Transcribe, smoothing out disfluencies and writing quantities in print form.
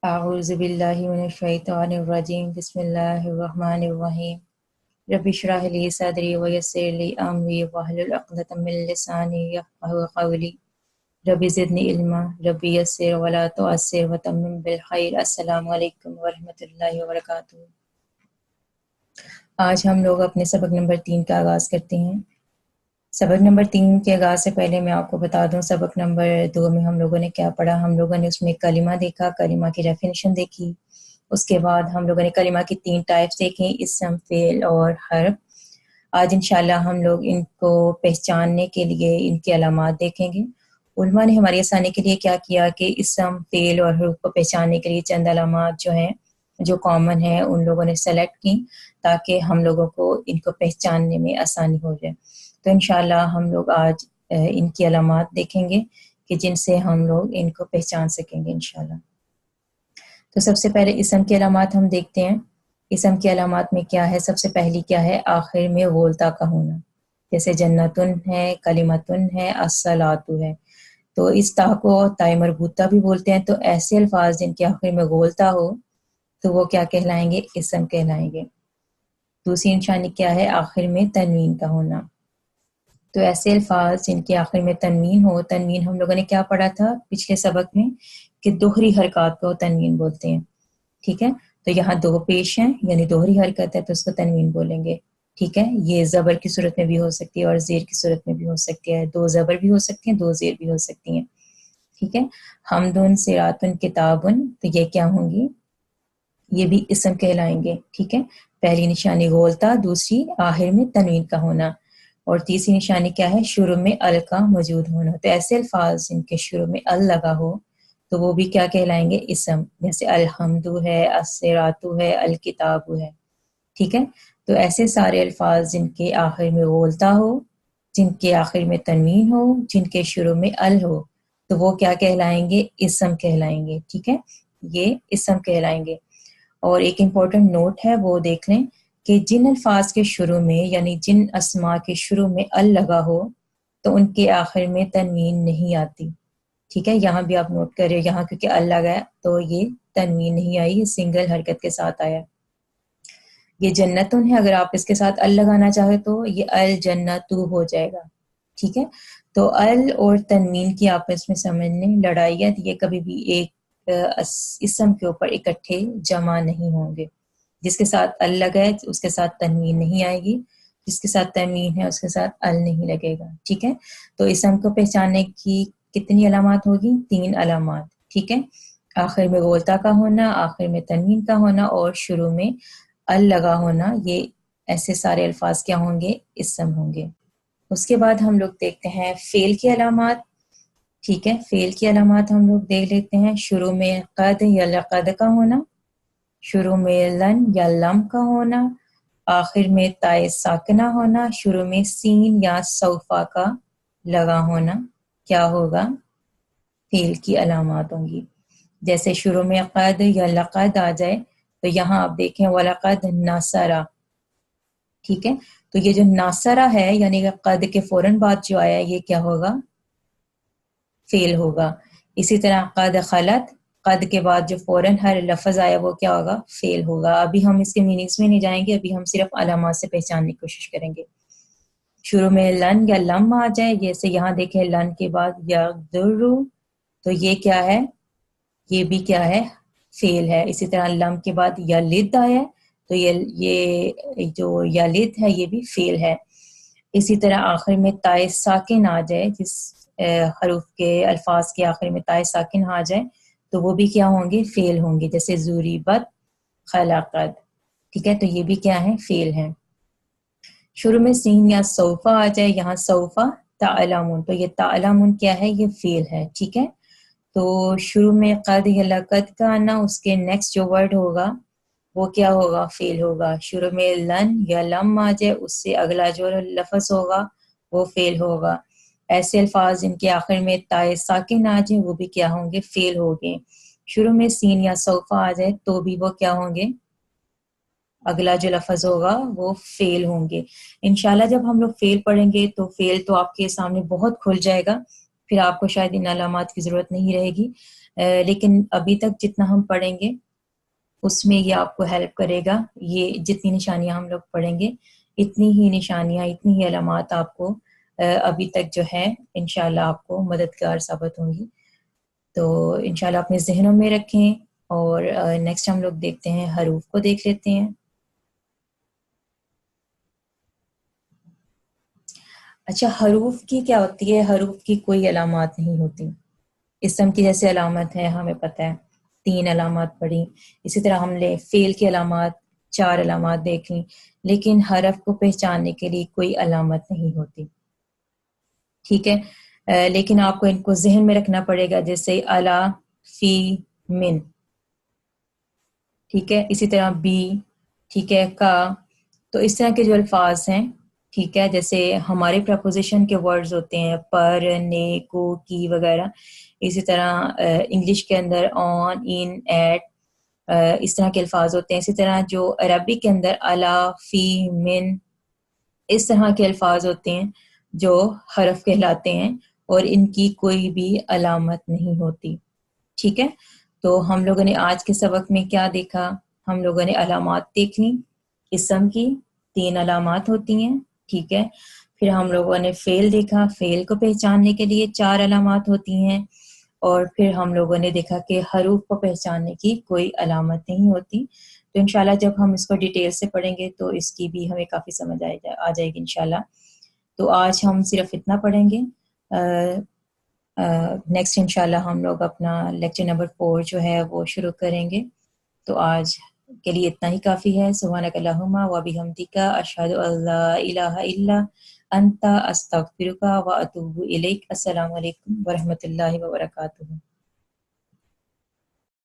أعوذ بالله من الشيطان الرجيم بسم الله الرحمن الرحيم رب اشرح لي صدري ويسر لي أمري واحلل عقدة من لساني يفقهوا قولي رب زدني علما رب يسر ولا تعسر وتمم بالخير السلام علیکم ورحمۃ اللہ وبرکاتہ۔ آج ہم لوگ اپنے سبق نمبر 3 کا آغاز کرتے ہیں۔ سبق نمبر 3 کے آغاز سے پہلے میں آپ کو بتا دوں سبق نمبر 2 میں ہم لوگوں نے کیا پڑھا۔ ہم لوگوں نے اس میں کلمہ دیکھا، کلمہ کی ڈیفینیشن دیکھی، اس کے بعد ہم لوگوں نے کلمہ کی 3 ٹائپس دیکھیں، اسم، فعل اور حرف۔ آج انشاءاللہ ہم لوگ ان کو پہچاننے کے لیے ان کی علامات دیکھیں گے۔ علماء نے ہماری آسانی کے لیے کیا کیا کہ اسم، فعل اور حروف کو پہچاننے کے لیے چند علامات جو ہیں جو کامن ہیں ان لوگوں نے سلیکٹ کی تاکہ ہم لوگوں کو ان کو پہچاننے میں آسانی ہو جائے۔ تو انشاءاللہ ہم لوگ آج ان کی علامات دیکھیں گے کہ جن سے ہم لوگ ان کو پہچان سکیں گے انشاءاللہ۔ تو سب سے پہلے اسم کی علامات ہم دیکھتے ہیں۔ اسم کی علامات میں کیا ہے؟ سب سے پہلی کیا ہے؟ آخر میں غولتا کا ہونا، جیسے جنتن ہے، کلمتن ہے، الصلاۃ ہے۔ تو اس تا کو تائے مربوطہ بھی بولتے ہیں۔ تو ایسے الفاظ جن کے آخر میں غولتا ہو تو وہ کیا کہلائیں گے؟ اسم کہلائیں گے۔ دوسری نشانی کیا ہے؟ آخر میں تنوین کا ہونا۔ تو ایسے الفاظ جن کے آخر میں تنوین ہو، تنوین ہم لوگوں نے کیا پڑھا تھا پچھلے سبق میں کہ دوہری حرکات کو تنوین بولتے ہیں، ٹھیک ہے؟ تو یہاں دو پیش ہیں یعنی دوہری حرکت ہے تو اس کو تنوین بولیں گے، ٹھیک ہے؟ یہ زبر کی صورت میں بھی ہو سکتی ہے اور زیر کی صورت میں بھی ہو سکتی ہے، دو زبر بھی ہو سکتی ہیں، دو زیر بھی ہو سکتی ہیں، ٹھیک ہے؟ حمدن، صراطن، کتابن، تو یہ کیا ہوں گی؟ یہ بھی اسم کہلائیں گے، ٹھیک ہے؟ پہلی نشانی غولتا، دوسری آخر میں تنوین کا ہونا، اور تیسری نشانی کیا ہے؟ شروع میں ال کا موجود ہونا۔ تو ایسے الفاظ جن کے شروع میں ال لگا ہو تو وہ بھی کیا کہلائیں گے؟ اسم، جیسے الحمد ہے، الصراط ہے، الکتاب ہے، ٹھیک ہے؟ تو ایسے سارے الفاظ جن کے آخر میں غولتا ہو، جن کے آخر میں تنوین ہو، جن کے شروع میں ال ہو تو وہ کیا کہلائیں گے؟ اسم کہلائیں گے، ٹھیک ہے؟ یہ اسم کہلائیں گے۔ اور ایک امپورٹنٹ نوٹ ہے وہ دیکھ لیں کہ جن الفاظ کے شروع میں یعنی جن اسماء کے شروع میں ال لگا ہو تو ان کے آخر میں تنوین نہیں آتی، ٹھیک ہے؟ یہاں بھی آپ نوٹ کریں، یہاں کیونکہ ال لگا ہے تو یہ تنوین نہیں آئی، یہ سنگل حرکت کے ساتھ آیا۔ یہ جنتن ہے، اگر آپ اس کے ساتھ ال لگانا چاہے تو یہ الجنتو ہو جائے گا، ٹھیک ہے؟ تو ال اور تنوین کی آپس میں سمجھنے لڑائی ہے، یہ کبھی بھی ایک اسم کے اوپر اکٹھے جمع نہیں ہوں گے۔ جس کے ساتھ ال لگا ہے اس کے ساتھ تنوین نہیں آئے گی، جس کے ساتھ تنوین ہے اس کے ساتھ ال نہیں لگے گا، ٹھیک ہے؟ تو اسم کو پہچاننے کی کتنی علامات ہوگی؟ 3 علامات، ٹھیک ہے؟ آخر میں غولتا کا ہونا، آخر میں تنوین کا ہونا اور شروع میں ال لگا ہونا، یہ ایسے سارے الفاظ کیا ہوں گے؟ اسم ہوں گے۔ اس کے بعد ہم لوگ دیکھتے ہیں فعل کی علامات، ٹھیک ہے؟ فعل کی علامات ہم لوگ دیکھ لیتے ہیں۔ شروع میں قد یا لقد کا ہونا، شروع میں لن یا لم کا ہونا، آخر میں تائے ساکنہ ہونا، شروع میں سین یا سوفا کا لگا ہونا، کیا ہوگا؟ فعل کی علامات ہوں گی۔ جیسے شروع میں قد یا لقد آ جائے تو یہاں آپ دیکھیں وَلَقَدْ نَصَرَ، ٹھیک ہے؟ تو یہ جو ناصرہ ہے یعنی کہ قد کے فوراً بعد جو آیا یہ کیا ہوگا؟ فعل ہوگا۔ اسی طرح قد خلت، قد کے بعد جو فوراً ہر لفظ آیا وہ کیا ہوگا؟ فعل ہوگا۔ ابھی ہم اس کے میننگز میں نہیں جائیں گے، ابھی ہم صرف علامات سے پہچاننے کی کوشش کریں گے۔ شروع میں لن یا لم آ جائے، جیسے یہاں دیکھیں لن کے بعد یغدر، تو یہ کیا ہے؟ یہ بھی کیا ہے؟ فعل ہے۔ اسی طرح لم کے بعد یلد آیا تو یہ جو یلد ہے یہ بھی فعل ہے۔ اسی طرح آخر میں تائے ساکن آ جائے، جس حروف کے الفاظ کے آخر میں تائے ساکن آ جائے تو وہ بھی کیا ہوں گے؟ فعل ہوں گے، جیسے ضُرِبَت، خلقت، ٹھیک ہے؟ تو یہ بھی کیا ہے؟ فعل ہے۔ شروع میں سین یا سوفا آ جائے، یہاں سوفا تعلمون، تو یہ تعلمون کیا ہے؟ یہ فعل ہے، ٹھیک ہے؟ تو شروع میں قد یا لقد کا آنا، اس کے نیکسٹ جو ورڈ ہوگا وہ کیا ہوگا؟ فعل ہوگا۔ شروع میں لن یا لم آ جائے، اس سے اگلا جو لفظ ہوگا وہ فعل ہوگا۔ ایسے الفاظ جن کے آخر میں تائے ساکن آ جائیں وہ بھی کیا ہوں گے؟ فعل ہوگے۔ شروع میں سین یا سوفا آ جائے تو بھی وہ کیا ہوں گے؟ اگلا جو لفظ ہوگا وہ فعل ہوں گے۔ انشاءاللہ جب ہم لوگ فعل پڑھیں گے تو فعل تو آپ کے سامنے بہت کھل جائے گا، پھر آپ کو شاید ان علامات کی ضرورت نہیں رہے گی، لیکن ابھی تک جتنا ہم پڑھیں گے اس میں یہ آپ کو ہیلپ کرے گا. یہ جتنی نشانیاں ہم لوگ پڑھیں گے اتنی ہی نشانیاں، اتنی ہی علامات آپ کو ابھی تک جو ہے انشاءاللہ آپ کو مددگار ثابت ہوں گی. تو انشاءاللہ اپنے ذہنوں میں رکھیں. اور نیکسٹ ہم لوگ دیکھتے ہیں، حروف کو دیکھ لیتے ہیں. اچھا، حروف کی کیا ہوتی ہے؟ حروف کی کوئی علامات نہیں ہوتی. اسم کی جیسے علامت ہے ہمیں پتہ ہے، 3 علامات پڑھی. اسی طرح ہم لے فعل کی علامات 4 علامات دیکھ لیں، لیکن حرف کو پہچاننے کے لیے کوئی علامت نہیں ہوتی. ٹھیک ہے، لیکن آپ کو ان کو ذہن میں رکھنا پڑے گا، جیسے الا، فی، من. ٹھیک ہے، اسی طرح بی، ٹھیک ہے، کا. تو اس طرح کے جو الفاظ ہیں، ٹھیک ہے، جیسے ہمارے پرپوزیشن کے ورڈز ہوتے ہیں پر، نے، کو، کی وغیرہ. اسی طرح انگلش کے اندر آن، ان، ایٹ، اس طرح کے الفاظ ہوتے ہیں. اسی طرح جو عربی کے اندر الا، فی، من، اس طرح کے الفاظ ہوتے ہیں جو حرف کہلاتے ہیں اور ان کی کوئی بھی علامت نہیں ہوتی. ٹھیک ہے، تو ہم لوگوں نے آج کے سبق میں کیا دیکھا؟ ہم لوگوں نے علامات دیکھ لیں. اسم کی 3 علامات ہوتی ہیں. ٹھیک ہے، پھر ہم لوگوں نے فعل دیکھا، فعل کو پہچاننے کے لیے 4 علامات ہوتی ہیں. اور پھر ہم لوگوں نے دیکھا کہ حروف کو پہچاننے کی کوئی علامت نہیں ہوتی. تو انشاءاللہ جب ہم اس کو ڈیٹیل سے پڑھیں گے تو اس کی بھی ہمیں کافی سمجھ آ جائے گی انشاءاللہ. تو آج ہم صرف اتنا پڑھیں گے. نیکسٹ انشاءاللہ ہم لوگ اپنا لیکچر نمبر 4 جو ہے وہ شروع کریں گے. تو آج کے لیے اتنا ہی کافی ہے. سبحانک اللہم و بحمدک، اشہد ان لا الہ الا انت، استغفرک و اتوب الیک. السلام علیکم ورحمۃ اللہ وبرکاتہ.